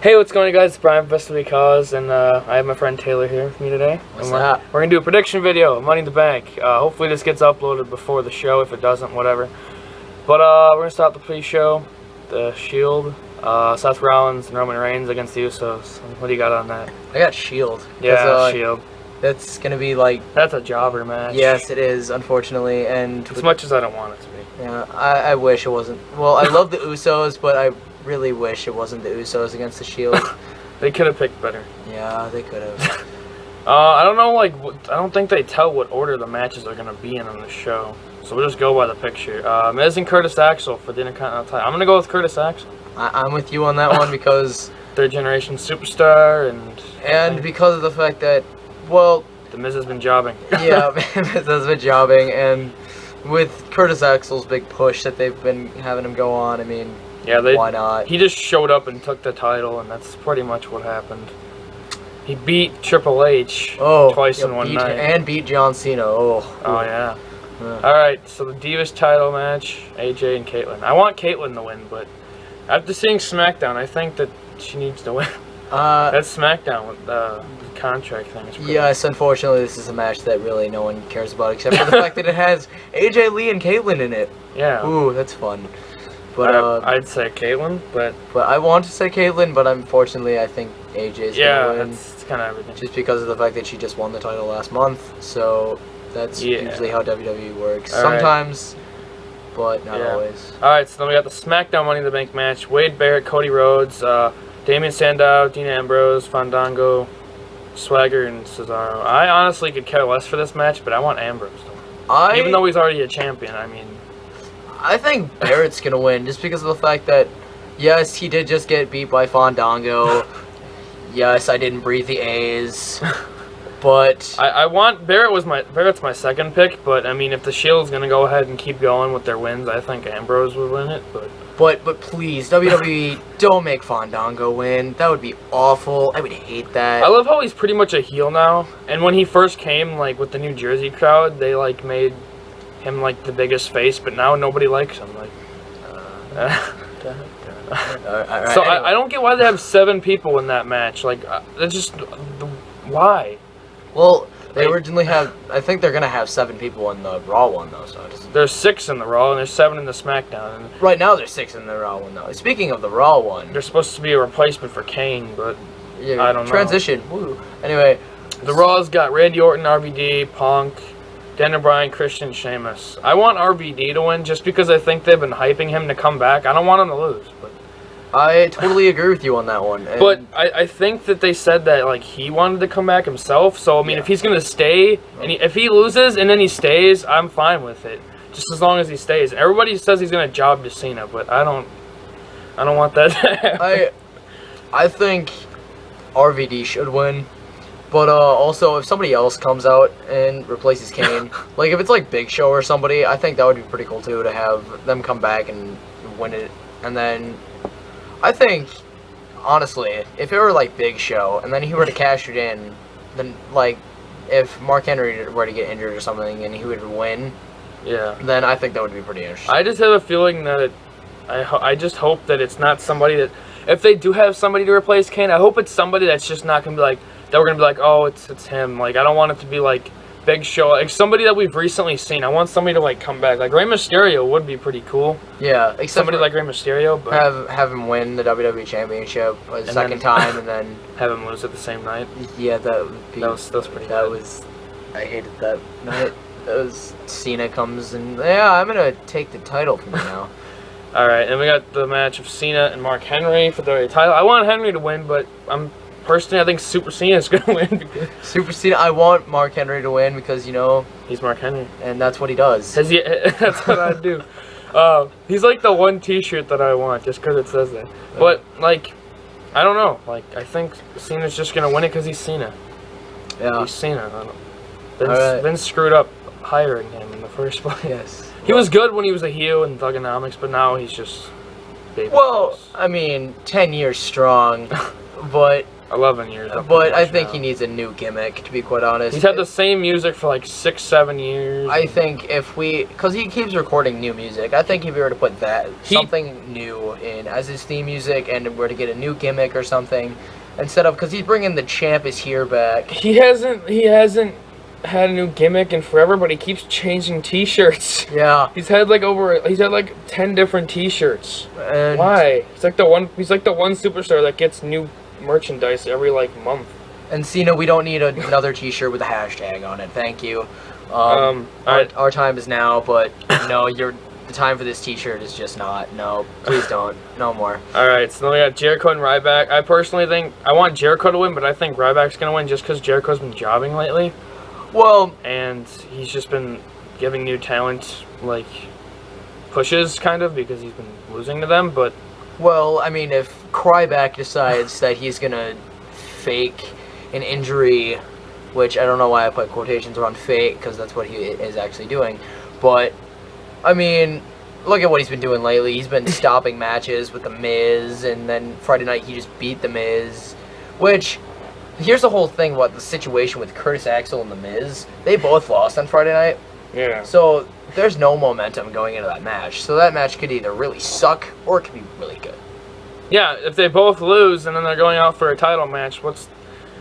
Hey, what's going on, guys? It's Brian from Festival Cause, and I have my friend Taylor here with me today. What's up? We're going to do a prediction video of Money in the Bank. Hopefully this gets uploaded before the show. If it doesn't, whatever. But we're going to start the pre-show. The Shield, Seth Rollins and Roman Reigns against the Usos. What do you got on that? I got Shield. Yeah, Shield. That's going to be like... That's a jobber match. Yes, it is, unfortunately. And as much as I don't want it to be. Yeah, I wish it wasn't. Well, I love the Usos, but I really wish it wasn't the Usos against the Shield. They could have picked better. Yeah, they could have. I don't know, like, I don't think they tell what order the matches are going to be in on the show. So we'll just go by the picture. Miz and Curtis Axel for the Intercontinental title. I'm going to go with Curtis Axel. I'm with you on that one because... Third generation superstar and because of the fact that, well... The Miz has been jobbing. Yeah, Miz has been jobbing, and with Curtis Axel's big push that they've been having him go on, I mean... Yeah, why not? He just showed up and took the title, and that's pretty much what happened. He beat Triple H twice in one night. And beat John Cena. Oh yeah. Alright, so the Divas title match, AJ and Caitlyn. I want Caitlyn to win, but after seeing SmackDown, I think that she needs to win. That's SmackDown with the contract thing. Yes, unfortunately, this is a match that really no one cares about, except for the fact that it has AJ Lee and Caitlyn in it. Yeah. Ooh, that's fun. But I'd say Caitlyn, but I want to say Caitlyn, but unfortunately, I think AJ's gonna win. Yeah, it's kind of everything. Just because of the fact that she just won the title last month, so that's usually how WWE works. Sometimes, but not always. All right, so then we got the SmackDown Money in the Bank match: Wade Barrett, Cody Rhodes, Damian Sandow, Dean Ambrose, Fandango, Swagger, and Cesaro. I honestly could care less for this match, but I want Ambrose to win. Even though he's already a champion, I mean. I think Barrett's going to win just because of the fact that, yes, he did just get beat by Fandango. Yes, I didn't breathe the A's. But I want Barrett's my second pick, but I mean if the Shield's going to go ahead and keep going with their wins, I think Ambrose would win it, But please, WWE, don't make Fandango win. That would be awful. I would hate that. I love how he's pretty much a heel now. And when he first came, like, with the New Jersey crowd, they, like, made him, like, the biggest face, but now nobody likes him. Like, So I don't get why they have 7 people in that match. Like, that's just... Why? Well, they originally had... I think they're going to have 7 people in the Raw one, though, so... There's 6 in the Raw, and there's 7 in the SmackDown. And right now, there's 6 in the Raw one, though. Speaking of the Raw one... There's supposed to be a replacement for Kane, but I don't know. Transition. Woo. Anyway... The Raw's got Randy Orton, RVD, Punk, Daniel Bryan, Christian, Sheamus. I want RVD to win just because I think they've been hyping him to come back. I don't want him to lose, but... I totally agree with you on that one. And but I think that they said that like he wanted to come back himself. So I mean, if he's gonna stay and if he loses and then he stays, I'm fine with it. Just as long as he stays. Everybody says he's gonna job to Cena, but I don't want that to happen. I think RVD should win. But also, if somebody else comes out and replaces Kane, like if it's like Big Show or somebody, I think that would be pretty cool too to have them come back and win it. And then I think, honestly, if it were like Big Show and then he were to cash it in, then like if Mark Henry were to get injured or something and he would win, then I think that would be pretty interesting. I just have a feeling that I just hope that it's not somebody that, if they do have somebody to replace Kane, I hope it's somebody that's just not gonna be like, that we're gonna be like, oh, it's him. Like, I don't want it to be like Big Show, like somebody that we've recently seen. I want somebody to like come back. Like Rey Mysterio would be pretty cool. Yeah, except somebody like Rey Mysterio, but have him win the WWE Championship a second time, and then have him lose it the same night. Yeah, that would be. That was pretty. I hated that night. That was Cena comes and I'm gonna take the title from you now. All right, and we got the match of Cena and Mark Henry for the title. I want Henry to win, but personally, I think Super Cena is going to win. Super Cena, I want Mark Henry to win because, you know... He's Mark Henry. And that's what he does. That's what I do. He's like the one t-shirt that I want, just because it says that. But, like, I don't know. Like, I think Cena's just going to win it because he's Cena. Yeah. He's Cena. Vince screwed up hiring him in the first place. Yes. He was good when he was a heel in Thugonomics, but now he's just baby. Well, I mean, 10 years strong, but 11 years. But I think he needs a new gimmick, to be quite honest. He's had the same music for like 6-7 years. I think because he keeps recording new music, I think if we were to put something new in as his theme music, and were to get a new gimmick or something, instead of, because he's bringing the Champ is Here back. He hasn't had a new gimmick in forever, but he keeps changing T-shirts. Yeah. He's had like 10 different T-shirts. And Why? He's like the one superstar that gets new merchandise every like month. And Cena, we don't need another T-shirt with a hashtag on it. Thank you. Our time is now, but no, the time for this T-shirt is just not. No, please don't. No more. All right, so then we got Jericho and Ryback. I personally think I want Jericho to win, but I think Ryback's gonna win just because Jericho's been jobbing lately. Well, and he's just been giving new talent like pushes, kind of, because he's been losing to them. But well, I mean, if Ryback decides that he's gonna fake an injury, which I don't know why I put quotations around fake, because that's what he is actually doing. But I mean, look at what he's been doing lately. He's been stopping matches with The Miz, and then Friday night he just beat The Miz, which. Here's the whole thing about the situation with Curtis Axel and The Miz. They both lost on Friday night. Yeah. So there's no momentum going into that match. So that match could either really suck or it could be really good. Yeah, if they both lose and then they're going out for a title match, what's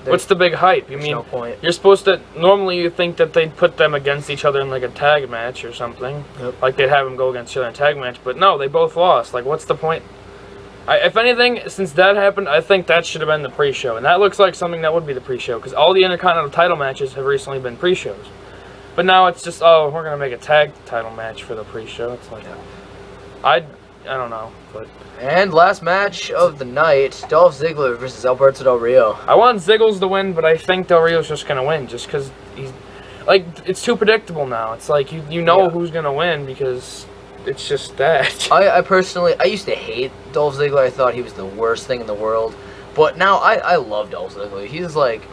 the big hype? You mean no point. You're supposed to normally you think that they'd put them against each other in like a tag match or something. Yep. Like they'd have them go against each other in a tag match, but no, they both lost. Like what's the point? If anything, since that happened, I think that should have been the pre-show. And that looks like something that would be the pre-show. Because all the Intercontinental title matches have recently been pre-shows. But now it's just, oh, we're going to make a tag title match for the pre-show. It's like, I don't know. But And last match of the night, Dolph Ziggler versus Alberto Del Rio. I want Ziggles to win, but I think Del Rio's just going to win. Just because he's, like, it's too predictable now. It's like, you know who's going to win because... It's just that. I personally, I used to hate Dolph Ziggler. I thought he was the worst thing in the world. But now I love Dolph Ziggler. He's like,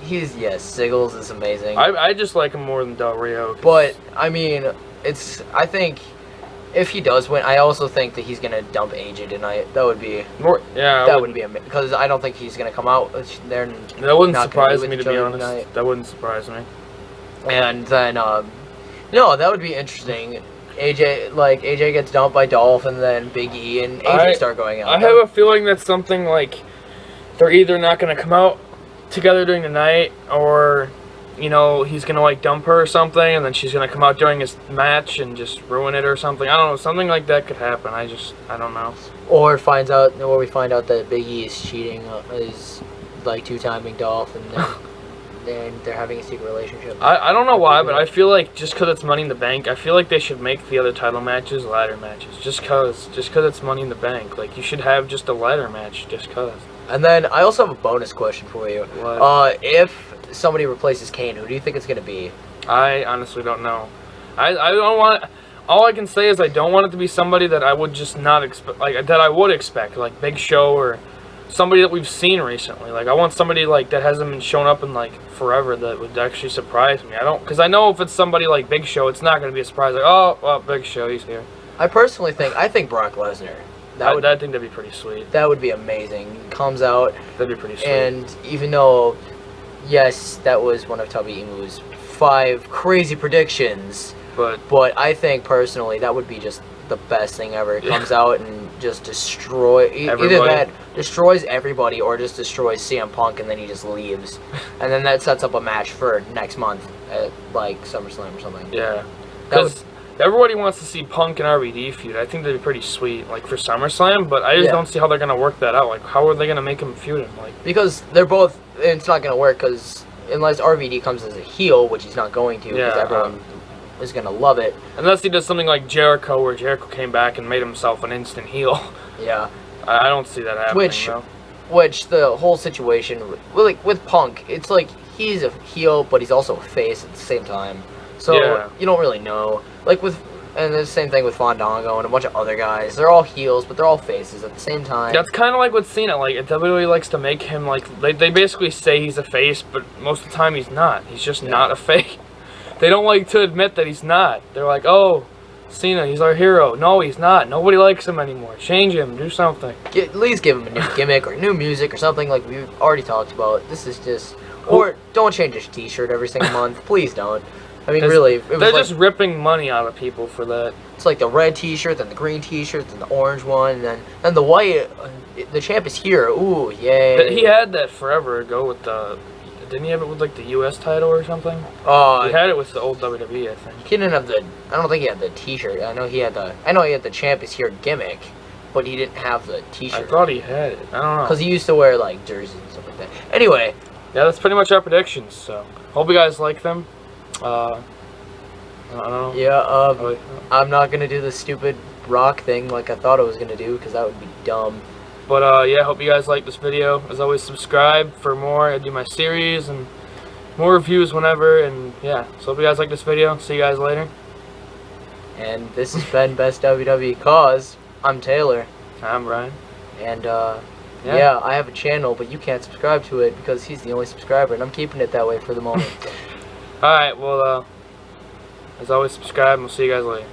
Ziggles is amazing. I just like him more than Del Rio. But, I mean, I think if he does win, I also think that he's going to dump AJ tonight. That would be, that would be amazing. Because I don't think he's going to come out there. That wouldn't surprise me, to be honest. Tonight. That wouldn't surprise me. And then, no, that would be interesting. AJ gets dumped by Dolph, and then Big E and AJ start going out. I have a feeling that something like they're either not going to come out together during the night, or he's going to like dump her or something, and then she's going to come out during his match and just ruin it or something. I don't know. Something like that could happen. I don't know. Or we find out that Big E is cheating, is like two-timing Dolph, and then they're having a secret relationship. I don't know why, but I feel like just because it's Money in the Bank, I feel like they should make the other title matches ladder matches. Just because it's Money in the Bank. Like, you should have just a ladder match just because. And then I also have a bonus question for you. What? If somebody replaces Kane, who do you think it's going to be? I honestly don't know. I don't want... All I can say is I don't want it to be somebody that I would just not expect... Like, that I would expect. Like, Big Show or... somebody that we've seen recently. Like, I want somebody like that hasn't been shown up in like forever that would actually surprise me. Because I know if it's somebody like Big Show, it's not going to be a surprise. Like, oh, well, Big Show, he's here. I personally think Brock Lesnar. I think that'd be pretty sweet. That would be amazing. Comes out. That'd be pretty sweet. And even though, yes, that was one of Tubby Imu's 5 crazy predictions. But I think personally that would be just the best thing ever. It comes out and just either that destroys everybody or just destroys CM Punk, and then he just leaves. And then that sets up a match for next month at like SummerSlam or something. Yeah. Because everybody wants to see Punk and RVD feud. I think that'd be pretty sweet, like for SummerSlam, but I just don't see how they're gonna work that out. Like, how are they gonna make him feud him? Like, because they're both, it's not gonna work because unless RVD comes as a heel, which he's not going to, because everyone is gonna love it. Unless he does something like Jericho, where Jericho came back and made himself an instant heel. Yeah. I don't see that happening. Which the whole situation with Punk, it's like he's a heel, but he's also a face at the same time. So you don't really know. Like with And the same thing with Fandango and a bunch of other guys. They're all heels, but they're all faces at the same time. That's kind of like with Cena. Like WWE likes to make him like they basically say he's a face, but most of the time he's not. He's just not a face. They don't like to admit that he's not. They're like, oh, Cena, he's our hero. No, he's not. Nobody likes him anymore. Change him. Do something. At least give him a new gimmick or new music or something like we've already talked about. This is just... Or don't change his t-shirt every single month. Please don't. I mean, really. It was they're like, just ripping money out of people for that. it's like the red t-shirt, then the green t-shirt, then the orange one, and then the white. The champ is here. Ooh, yay. He had that forever ago with the... Didn't he have it with like the U.S. title or something? He had it with the old WWE, I think. He didn't have the... I don't think he had the t-shirt. I know he had the champ is here gimmick, but he didn't have the t-shirt. I thought he had it. I don't know. Because he used to wear, like, jerseys and stuff like that. Anyway. Yeah, that's pretty much our predictions, so... Hope you guys like them. I don't know. Yeah, I'm not going to do the stupid rock thing like I thought I was going to do, because that would be dumb. But, yeah, hope you guys like this video. As always, subscribe for more. I do my series and more reviews whenever. And, yeah, so hope you guys like this video. See you guys later. And this has been Best WWE Cause. I'm Taylor. I'm Brian. And, yeah, I have a channel, but you can't subscribe to it because he's the only subscriber, and I'm keeping it that way for the moment. Alright, well, as always, subscribe, and we'll see you guys later.